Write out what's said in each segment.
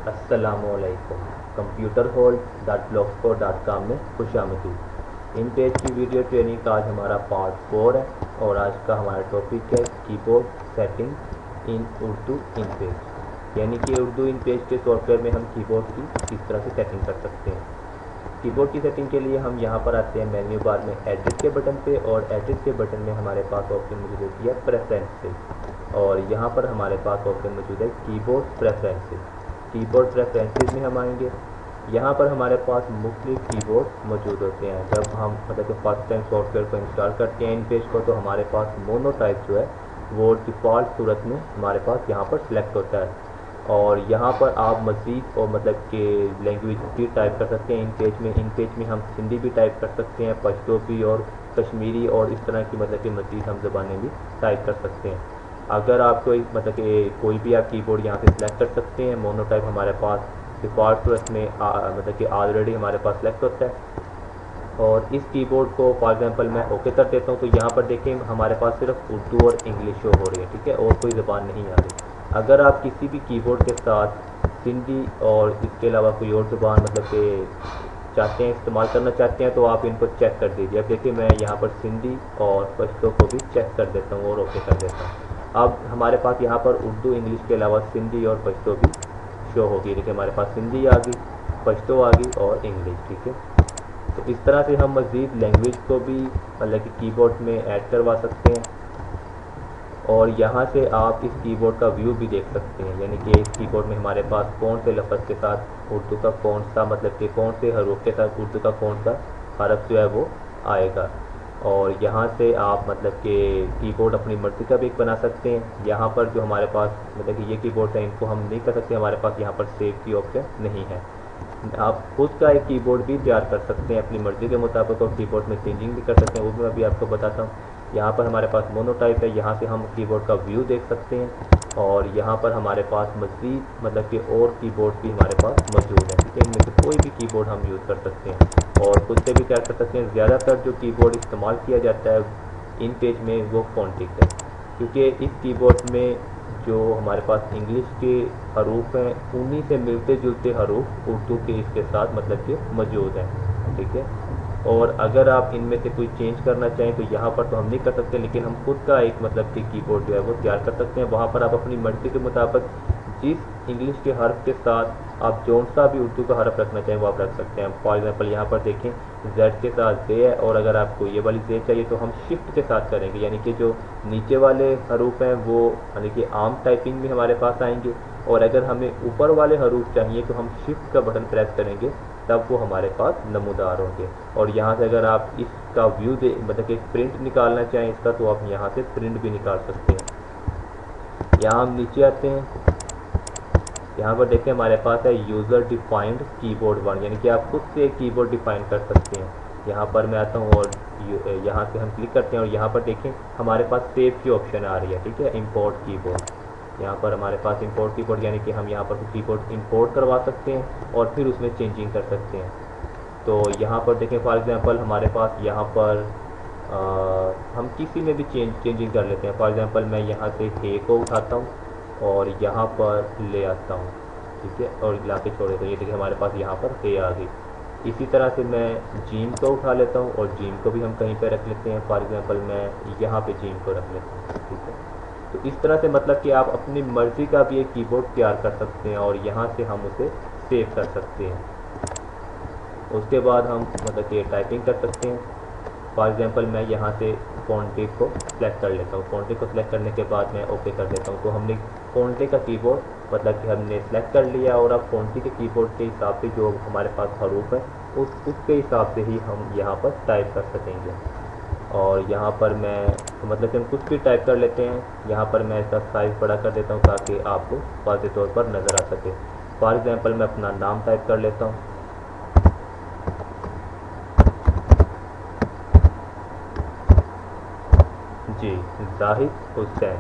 अस्सलाम वालेकुम। कंप्यूटर होल्ड.blogspot.com में खुश आमदीद। इन पेज की वीडियो ट्रेनिंग का आज हमारा पार्ट 4 है और आज का हमारा टॉपिक है कीबोर्ड सेटिंग इन उर्दू इन पेज, यानी कि उर्दू इन पेज के सॉफ्टवेयर में हम कीबोर्ड की किस तरह से सेटिंग कर सकते हैं। कीबोर्ड की सेटिंग के लिए हम यहाँ पर आते हैं मेन्यू बार में एडिट के बटन पे, और एडिट के बटन में हमारे पास ऑप्शन मौजूद होती है प्रेफरेंसेस, और यहाँ पर हमारे पास ऑप्शन मौजूद है कीबोर्ड प्रेफरेंसेस। कीबोर्ड प्रेफरेंसेस में हम आएंगे। यहाँ पर हमारे पास मुख्तलिफ कीबोर्ड मौजूद होते हैं। जब हम मतलब फर्स्ट टाइम सॉफ्टवेयर को इंस्टॉल करते हैं इन पेज को, तो हमारे पास मोनो टाइप जो है वो डिफ़ॉल्ट सूरत में हमारे पास यहाँ पर सिलेक्ट होता है, और यहाँ पर आप मज़ीद और मतलब कि लैंग्वेज भी टाइप कर सकते हैं। इन पेज में हम सिंधी भी टाइप कर सकते हैं, पश्तो भी और कश्मीरी और इस तरह की मतलब कि मज़ीद हम ज़बानें भी टाइप कर सकते हैं। अगर आपको मतलब कि कोई भी आप कीबोर्ड यहाँ से सिलेक्ट कर सकते हैं। मोनो टाइप हमारे पास डिफ़ॉल्ट सूरत में मतलब कि ऑलरेडी हमारे पास सिलेक्ट होता है। और इस कीबोर्ड को फॉर एग्जांपल मैं ओके कर देता हूँ, तो यहाँ पर देखें हमारे पास सिर्फ उर्दू और इंग्लिश शो हो रही है, ठीक है, और कोई ज़बान नहीं आ रही। अगर आप किसी भी कीबोर्ड के साथ सिंधी और इसके अलावा कोई और ज़बान मतलब कि चाहते हैं इस्तेमाल करना चाहते हैं, तो आप इनको चेक कर दीजिए। अब देखिए मैं यहाँ पर सिंधी और पश्तो को भी चेक कर देता हूँ और ओके कर देता हूँ। अब हमारे पास यहाँ पर उर्दू इंग्लिश के अलावा सिंधी और पश्तो भी शो होगी। देखिए हमारे पास सिंधी आ गई, पश्तो आ गई और इंग्लिश, ठीक है। तो इस तरह से हम मज़ीद लैंग्वेज को भी मतलब कि कीबोर्ड में ऐड करवा सकते हैं, और यहाँ से आप इस कीबोर्ड का व्यू भी देख सकते हैं, यानी कि इस कीबोर्ड में हमारे पास कौन से लफ्ज़ के साथ उर्दू का कौन सा मतलब कि कौन से हरूफ के साथ उर्दू का कौन सा हरफ जो है वो आएगा। और यहाँ से आप मतलब कि कीबोर्ड अपनी मर्ज़ी का भी बना सकते हैं। यहाँ पर जो हमारे पास मतलब कि ये कीबोर्ड है इनको हम नहीं कर सकते, हमारे पास यहाँ पर सेव की ऑप्शन नहीं है। आप खुद का एक कीबोर्ड भी तैयार कर सकते हैं अपनी मर्ज़ी के मुताबिक, और कीबोर्ड में चेंजिंग भी कर सकते हैं, वो भी मैं अभी आपको बताता हूँ। यहाँ पर हमारे पास मोनो टाइप है, यहाँ से हम कीबोर्ड का व्यू देख सकते हैं, और यहाँ पर हमारे पास मज़ीद मतलब कि और कीबोर्ड भी हमारे पास मौजूद है, ठीक है। इनमें से कोई भी कीबोर्ड हम यूज़ कर सकते हैं और खुद से भी तैयार कर सकते हैं। ज़्यादातर जो कीबोर्ड इस्तेमाल किया जाता है इन पेज में वो फोनेटिक है, क्योंकि इस कीबोर्ड में जो हमारे पास इंग्लिश के हरूफ हैं उन्हीं से मिलते जुलते हरूफ उर्दू के इसके साथ मतलब कि मौजूद हैं, ठीक है। और अगर आप इनमें से कोई चेंज करना चाहें तो यहाँ पर तो हम नहीं कर सकते, लेकिन हम खुद का एक मतलब कि कीबोर्ड जो है वो तैयार कर सकते हैं। वहाँ पर आप अपनी मर्ज़ी के मुताबिक जिस इंग्लिश के हर्फ के साथ आप जौन सा भी उर्दू का हरफ रखना चाहें वो आप रख सकते हैं। फॉर एग्जांपल यहाँ पर देखें जेड के साथ जे है, और अगर आपको ये वाली जे चाहिए तो हम शिफ्ट के साथ करेंगे, यानी कि जो नीचे वाले हरूफ हैं वो यानी कि आम टाइपिंग में हमारे पास आएंगे, और अगर हमें ऊपर वाले हरूफ चाहिए तो हम शिफ्ट का बटन प्रेस करेंगे, तब वो हमारे पास नमूदार होंगे। और यहाँ से अगर आप इसका व्यू दे मतलब कि प्रिंट निकालना चाहें इसका, तो आप यहाँ से प्रिंट भी निकाल सकते हैं। यहाँ हम नीचे आते हैं, यहाँ पर देखें हमारे पास है यूज़र डिफाइंड कीबोर्ड 1, यानी कि आप खुद से एक कीबोर्ड डिफाइन कर सकते हैं। यहाँ पर मैं आता हूँ और यहाँ से हम क्लिक करते हैं, और यहाँ पर देखें हमारे पास सेव की ऑप्शन आ रही है, ठीक है, इंपोर्ट कीबोर्ड। यहाँ पर हमारे पास इंपोर्ट कीबोर्ड यानी कि हम यहाँ पर कीबोर्ड इंपोर्ट करवा सकते हैं और फिर उसमें चेंजिंग कर सकते हैं। तो यहाँ पर देखें फॉर एग्जांपल हमारे पास यहाँ पर हम किसी में भी चेंजिंग कर लेते हैं। फॉर एग्जांपल मैं यहाँ से हे को उठाता हूँ और यहाँ पर ले आता हूँ, ठीक है, और ला के छोड़ देता हूँ। ये देखिए हमारे पास यहाँ पर हे आ गई। इसी तरह से मैं जीम को उठा लेता हूँ और जीम को भी हम कहीं पर रख लेते हैं। फॉर एग्जांपल मैं यहाँ पे जीम को रख लेता हूँ, ठीक है। तो इस तरह से मतलब कि आप अपनी मर्ज़ी का भी एक कीबोर्ड तैयार कर सकते हैं, और यहाँ से हम उसे सेव कर सकते हैं। उसके बाद हम मतलब कि टाइपिंग कर सकते हैं। फॉर एग्जांपल मैं यहाँ से फोनेटिक को सिलेक्ट कर लेता हूँ। फोनेटिक को सिलेक्ट करने के बाद मैं ओके कर देता हूँ। तो हमने फोनेटिक का कीबोर्ड मतलब कि हमने सेलेक्ट कर लिया, और अब फोनेटिक के कीबोर्ड के हिसाब से जो हमारे पास हरूफ है उसके हिसाब से ही हम यहाँ पर टाइप कर सकेंगे। और यहाँ पर मैं मतलब कि हम कुछ भी टाइप कर लेते हैं। यहाँ पर मैं इसका साइज़ बड़ा कर देता हूँ ताकि आपको वाज़ेह तौर पर नज़र आ सके। फॉर एग्जांपल मैं अपना नाम टाइप कर लेता हूँ, जी जाहिद हुसैन।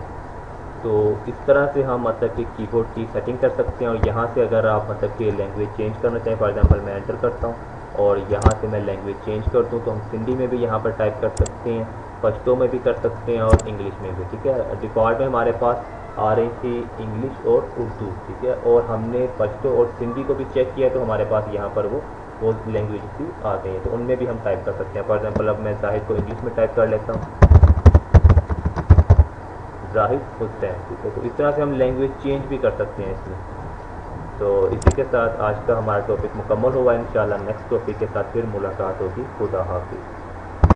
तो इस तरह से हम मतलब कि कीबोर्ड की सेटिंग कर सकते हैं। और यहाँ से अगर आप मतलब कि लैंग्वेज चेंज करना चाहें, फॉर एग्जांपल मैं एंटर करता हूँ और यहाँ से मैं लैंग्वेज चेंज कर दूँ, तो हम सिंधी में भी यहाँ पर टाइप कर सकते हैं, पश्तो में भी कर सकते हैं और इंग्लिश में भी, ठीक है। डिफ़ॉल्ट में हमारे पास آ رہی تھی انگلش اور اردو، ٹھیک ہے، اور ہم نے پشتو اور سندھی کو بھی چیک کیا تو ہمارے پاس یہاں پر وہ لینگویج بھی آ گئی ہیں، تو ان میں بھی ہم ٹائپ کر سکتے ہیں. فار ایگزامپل اب میں زاہد کو انگلش میں ٹائپ کر لیتا ہوں، زاہد حسین، ٹھیک ہے. تو اس طرح سے ہم لینگویج چینج بھی کر سکتے ہیں اس میں. تو اسی کے ساتھ آج کا ہمارا ٹاپک مکمل ہوا. انشاءاللہ نیکسٹ ٹاپک کے ساتھ پھر ملاقات ہوگی. خدا حافظ.